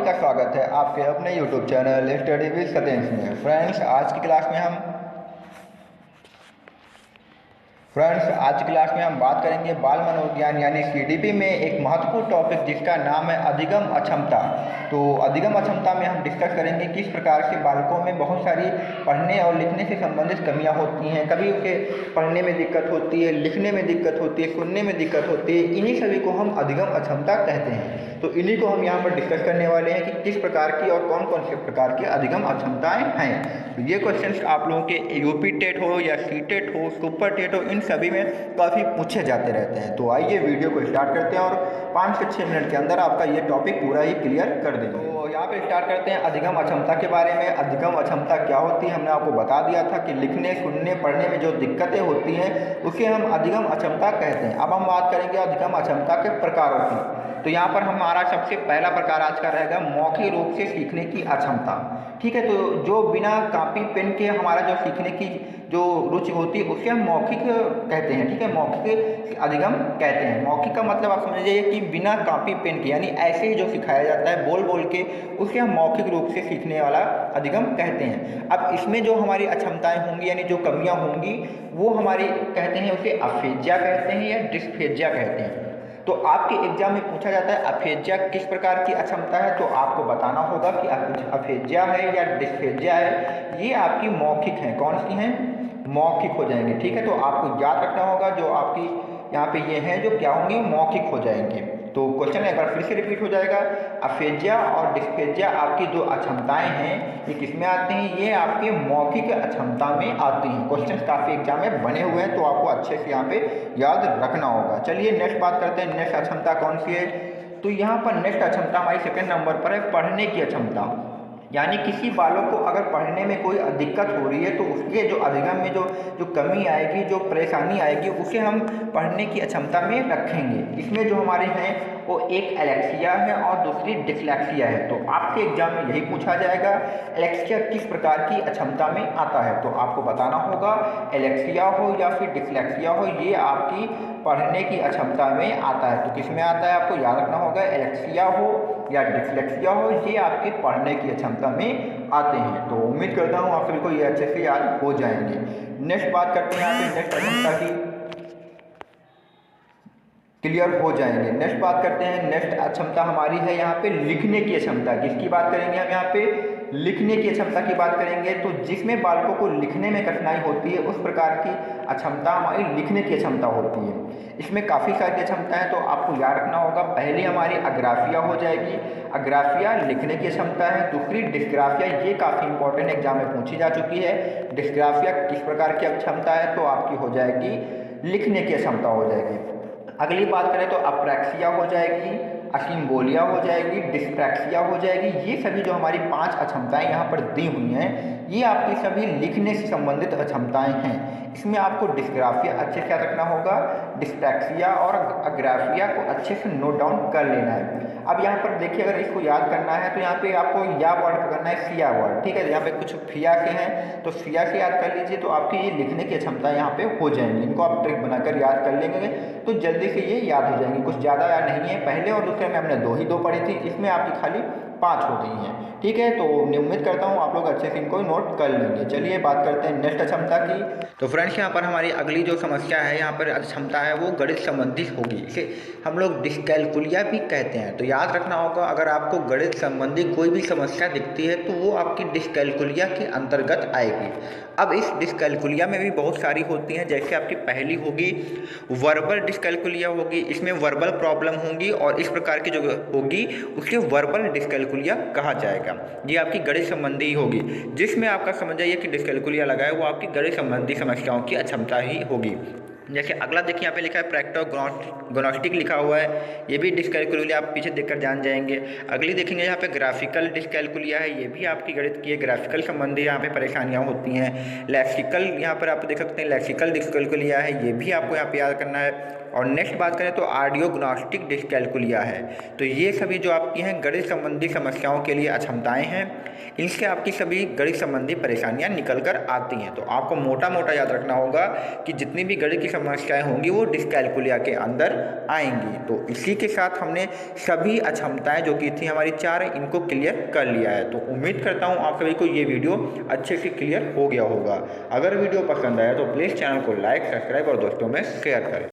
का स्वागत है आपके अपने YouTube channel study with Satendra में। आज की क्लास में हम बात करेंगे बाल मनोविज्ञान यानी CDP में एक महत्वपूर्ण टॉपिक जिसका नाम है अधिगम अक्षमता। तो अधिगम अक्षमता में हम डिस्कस करेंगे किस प्रकार से बालकों में बहुत सारी पढ़ने और लिखने से संबंधित कमियां होती हैं। कभी उसे पढ़ने में दिक्कत होती है, लिखने में दिक्कत होती है, सुनने में दिक्कत होती है। इन्हीं सभी को हम अधिगम अक्षमता कहते हैं। तो इन्हीं को हम यहाँ पर डिस्कस करने वाले हैं कि किस प्रकार की और कौन कौन से प्रकार की अधिगम अक्षमताएं हैं। तो ये क्वेश्चंस आप लोगों के यूपी टेट हो या CTET हो, सुपर टेट हो, इन सभी में काफ़ी पूछे जाते रहते हैं। तो आइए वीडियो को स्टार्ट करते हैं और 5 से 6 मिनट के अंदर आपका ये टॉपिक पूरा ही क्लियर कर देंगे। तो यहाँ पे स्टार्ट करते हैं अधिगम अक्षमता के बारे में। अधिगम अक्षमता क्या होती है हमने आपको बता दिया था कि लिखने, सुनने, पढ़ने में जो दिक्कतें होती हैं उसे हम अधिगम अक्षमता कहते हैं। अब हम बात करेंगे अधिगम अक्षमता के प्रकारों की। तो यहाँ पर हमारा सबसे पहला प्रकार आज का रहेगा मौखिक रूप से सीखने की अक्षमता। ठीक है, तो जो बिना कॉपी पेन के हमारा जो सीखने की जो रुचि होती है उसे हम मौखिक कहते हैं। ठीक है, मौखिक अधिगम कहते हैं। मौखिक का मतलब आप समझ जाइए कि बिना कॉपी पेन के, यानी ऐसे ही जो सिखाया जाता है बोल बोल के, उसे हम मौखिक रूप से सीखने वाला अधिगम कहते हैं। अब इसमें जो हमारी अक्षमताएं होंगी यानी जो कमियां होंगी वो हमारी कहते हैं उसे अफेजिया कहते हैं या डिस्फेजिया कहते हैं। तो आपके एग्जाम में पूछा जाता है अफेजिया किस प्रकार की अक्षमता है, तो आपको बताना होगा कि अफेजिया है या डिस्फेजिया है। ये आपकी मौखिक हैं। कौन सी हैं? मौखिक हो जाएंगे। ठीक है, तो आपको याद रखना होगा जो आपकी यहाँ पे ये हैं जो क्या होंगी, मौखिक हो जाएंगे। तो क्वेश्चन एक बार फिर से रिपीट हो जाएगा। अफेजिया और डिस्फेजिया आपकी जो अक्षमताएं हैं ये किस में आती हैं? ये आपके मौखिक अक्षमता में आती हैं। क्वेश्चन काफ़ी एग्जाम में बने हुए हैं तो आपको अच्छे से यहाँ पे याद रखना होगा। चलिए नेक्स्ट बात करते हैं। नेक्स्ट अक्षमता कौन सी है? तो यहाँ पर नेक्स्ट अक्षमता हमारी सेकेंड नंबर पर है पढ़ने की अक्षमता। यानी किसी बालक को अगर पढ़ने में कोई दिक्कत हो रही है तो उसके जो अधिगम में जो कमी आएगी, जो परेशानी आएगी, उसे हम पढ़ने की अक्षमता में रखेंगे। इसमें जो हमारे हैं वो एक एलेक्सिया है और दूसरी डिसलेक्सिया है। तो आपके एग्जाम में यही पूछा जाएगा एलेक्सिया किस प्रकार की अक्षमता में आता है। तो आपको बताना होगा एलेक्सिया हो या फिर डिसलेक्सिया हो, ये आपकी पढ़ने की अक्षमता में आता है। तो किस में आता है आपको याद रखना होगा, एलेक्सिया हो या डिसलेक्सिया हो, ये आपके पढ़ने की अक्षमता में आते हैं। तो उम्मीद करता हूँ आप सभी को ये अच्छे से याद हो जाएंगे। नेक्स्ट बात करते हैं यहाँ पे नेक्स्ट अक्षमता की, क्लियर हो जाएंगे। नेक्स्ट बात करते हैं। नेक्स्ट अक्षमता हमारी है यहाँ पे लिखने की अक्षमता। किसकी बात करेंगे हम यहाँ पे? लिखने की अक्षमता की बात करेंगे। तो जिसमें बालकों को लिखने में कठिनाई होती है उस प्रकार की अक्षमता हमारी लिखने की अक्षमता होती है। इसमें काफ़ी सारी अक्षमता है तो आपको याद रखना होगा। पहली हमारी अग्राफिया हो जाएगी। अग्राफिया लिखने की क्षमता है। दूसरी डिस्ग्राफिया, ये काफ़ी इंपॉर्टेंट एग्जाम में पूछी जा चुकी है। डिस्ग्राफिया किस प्रकार की क्षमता है? तो आपकी हो जाएगी लिखने की क्षमता हो जाएगी। अगली बात करें तो अप्रैक्सिया हो जाएगी, असिम्बोलिया हो जाएगी, डिस्प्रैक्सिया हो जाएगी। ये सभी जो हमारी 5 अक्षमताएं यहाँ पर दी हुई हैं ये आपकी सभी लिखने से संबंधित अक्षमताएं हैं। इसमें आपको डिस्ग्राफिया अच्छे से याद रखना होगा, डिस्प्रैक्सिया और अग्राफिया को अच्छे से नोट डाउन कर लेना है। अब यहाँ पर देखिए अगर इसको याद करना है तो यहाँ पे आपको या वर्ड पकड़ना है, सिया वर्ड। ठीक है, यहाँ पे कुछ फिया के हैं तो सिया से याद कर लीजिए तो आपकी ये लिखने की क्षमता यहाँ पे हो जाएंगी। इनको आप ट्रिक बनाकर याद कर लेंगे तो जल्दी से ये याद हो जाएंगी। कुछ ज़्यादा याद नहीं है। पहले और दूसरे में हमने दो पढ़ी थी, इसमें आपकी खाली 5 हो गई हैं। ठीक है, तो उम्मीद करता हूँ आप लोग अच्छे से इनको नोट कर लेंगे। चलिए बात करते हैं नेक्स्ट अक्षमता की। तो फ्रेंड्स यहाँ पर हमारी अगली जो समस्या है यहाँ पर अक्षमता है वो गणित संबंधित होगी। इसे हम लोग डिस्कैलकुलिया भी कहते हैं। तो याद रखना होगा अगर आपको गणित संबंधी कोई भी समस्या दिखती है तो वो आपकी डिस्कैलकुलिया के अंतर्गत आएगी। अब इस डिस्कैलकुलिया में भी बहुत सारी होती हैं। जैसे आपकी पहली होगी वर्बल डिस्कैलकुलिया होगी, इसमें वर्बल प्रॉब्लम होंगी और इस प्रकार की जो होगी उसे वर्बल डिस्कैलकुलिया कहा जाएगा। ये आपकी गणित संबंधी होगी। जिसमें आपका समझ जाइए कि डिस्कैलकुलिया लगा है वो आपकी गणित संबंधी समस्याओं की अक्षमता ही होगी। जैसे अगला देखिए यहाँ पे लिखा है प्रैक्टोग्नोस्टिक लिखा हुआ है, ये भी डिस्कैलकुलिया आप पीछे देखकर जान जाएंगे। अगली देखेंगे यहाँ पे ग्राफिकल डिस्कैलकुलिया है, ये भी आपकी गणित की ग्राफिकल संबंधी यहाँ पे परेशानियाँ होती हैं। लैक्सिकल यहाँ पर आप देख सकते हैं लैक्सिकल डिस्कैलकुलिया है, ये भी आपको यहाँ पे याद करना है। और नेक्स्ट बात करें तो आर्डियोग्नोस्टिक डिस्कैल्कुलिया है। तो ये सभी जो आपकी हैं गणित संबंधी समस्याओं के लिए अक्षमताएँ हैं, इनसे आपकी सभी गणित संबंधी परेशानियां निकल कर आती हैं। तो आपको मोटा मोटा याद रखना होगा कि जितनी भी गणित की समस्याएं होंगी वो डिस्कैल्कुलिया के अंदर आएंगी। तो इसी के साथ हमने सभी अक्षमताएं जो कि थी हमारी 4, इनको क्लियर कर लिया है। तो उम्मीद करता हूँ आप सभी को ये वीडियो अच्छे से क्लियर हो गया होगा। अगर वीडियो पसंद आया तो प्लीज़ चैनल को लाइक, सब्सक्राइब और दोस्तों में शेयर करें।